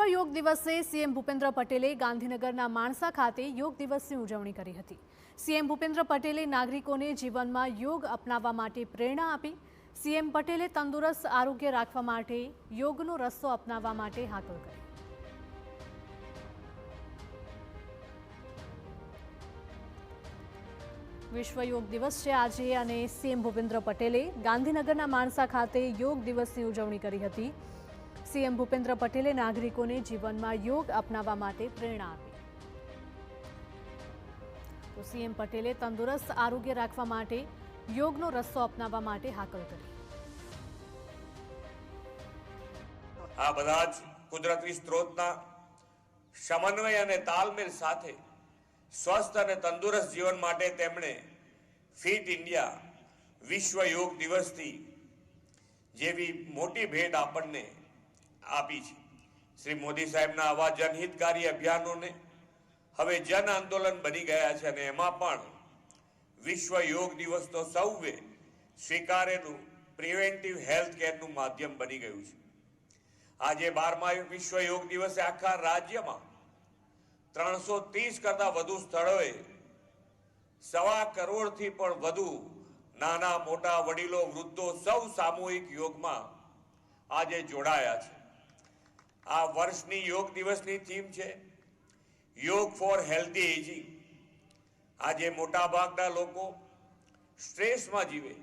વિશ્વ યોગ દિવસે સીએમ ભૂપેન્દ્ર પટેલે ગાંધીનગરના માણસા ખાતે યોગ દિવસની ઉજવણી કરી હતી। સીએમ ભૂપેન્દ્ર પટેલે નાગરિકોને જીવનમાં યોગ અપનાવવા માટે પ્રેરણા આપી। સીએમ પટેલે તંદુરસ્ત આરોગ્ય રાખવા માટે યોગનો રસ્તો અપનાવવા માટે હાકલ કરી। વિશ્વ યોગ દિવસ છે આજે અને સીએમ ભૂપેન્દ્ર પટેલે ગાંધીનગરના માણસા ખાતે યોગ દિવસની ઉજવણી કરી હતી। સીએમ ભૂપેન્દ્ર પટેલે નાગરિકોને જીવનમાં યોગ અપનાવવા માટે પ્રેરણા આપી। તો સીએમ પટેલે તંદુરસ્ત આરોગ્ય રાખવા માટે યોગનો રસ્તો અપનાવવા માટે હાકલ કરી। આ બધા જ કુદરતી સ્ત્રોતના સમન્વય અને તાલમેલ સાથે સ્વસ્થ અને તંદુરસ્ત જીવન માટે તેમણે ફિટ ઇન્ડિયા વિશ્વ યોગ દિવસથી જેવી મોટી ભેટ આપણને આપી છે। શ્રી મોદી સાહેબના આવા જનહિતકારી અભિયાનોને હવે જન આંદોલન બની ગયા છે અને એમાં પણ વિશ્વ યોગ દિવસ તો સૌએ સ્વીકારેલું પ્રિવેન્ટિવ હેલ્થ કેરનું માધ્યમ બની ગયું છે। આજે 12મા વિશ્વ યોગ દિવસે આખા રાજ્યમાં 330 કરતા વધુ સ્થળોએ 1.25 કરોડથી પણ વધુ નાના મોટા વડીલો વૃદ્ધો સૌ સામૂહિક યોગમાં આજે જોડાયા છે। આ વર્ષની યોગ દિવસની થીમ છે યોગ ફોર હેલ્ધી એજિંગ। આજે મોટા ભાગના લોકો સ્ટ્રેસમાં જીવે,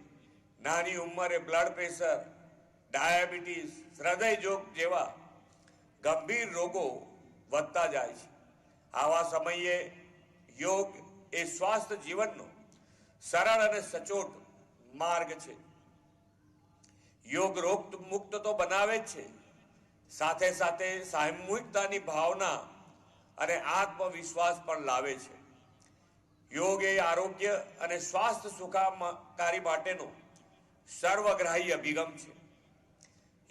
નાની ઉંમરે બ્લડ પ્રેશર, ડાયાબિટીસ, હૃદયરોગ જેવા ગંભીર રોગો વધતા જાય છે। આવા સમયે યોગ એ સ્વાસ્થ્ય જીવનનો સરળ અને સચોટ માર્ગ છે। યોગ રોગ મુક્ત તો બનાવે જ છે, સાથે સાથે સામૂહિકતાની ભાવના અને આત્મવિશ્વાસ પણ લાવે છે। યોગ એ આરોગ્ય અને સ્વાસ્થ્ય સુખાકારી માટેનો સર્વગ્રાહી અભિગમ છે।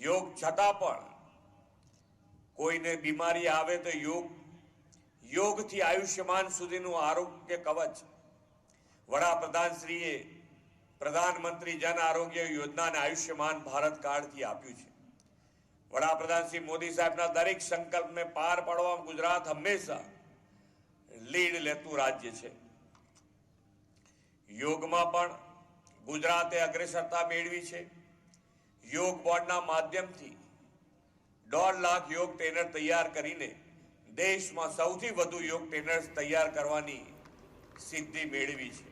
યોગ છતાં પણ કોઈને બીમારી આવે તો યોગથી આયુષ્યમાન સુધીનું આરોગ્ય કવચ વડાપ્રધાનશ્રીએ પ્રધાનમંત્રી જન આરોગ્ય યોજનાને આયુષ્યમાન ભારત કાર્ડથી આપ્યું છે। વડાપ્રધાન શ્રી મોદી સાહેબના દરેક સંકલ્પને પાર પાડવામાં ગુજરાત હંમેશા લીડ લેતું રાજ્ય છે। યોગમાં પણ ગુજરાતે અગ્રેસરતા મેળવી છે। યોગ બોર્ડના માધ્યમથી 1.5 લાખ યોગ ટ્રેનર તૈયાર કરીને દેશમાં સૌથી વધુ યોગ ટ્રેનર્સ તૈયાર કરવાની સિદ્ધિ મેળવી છે।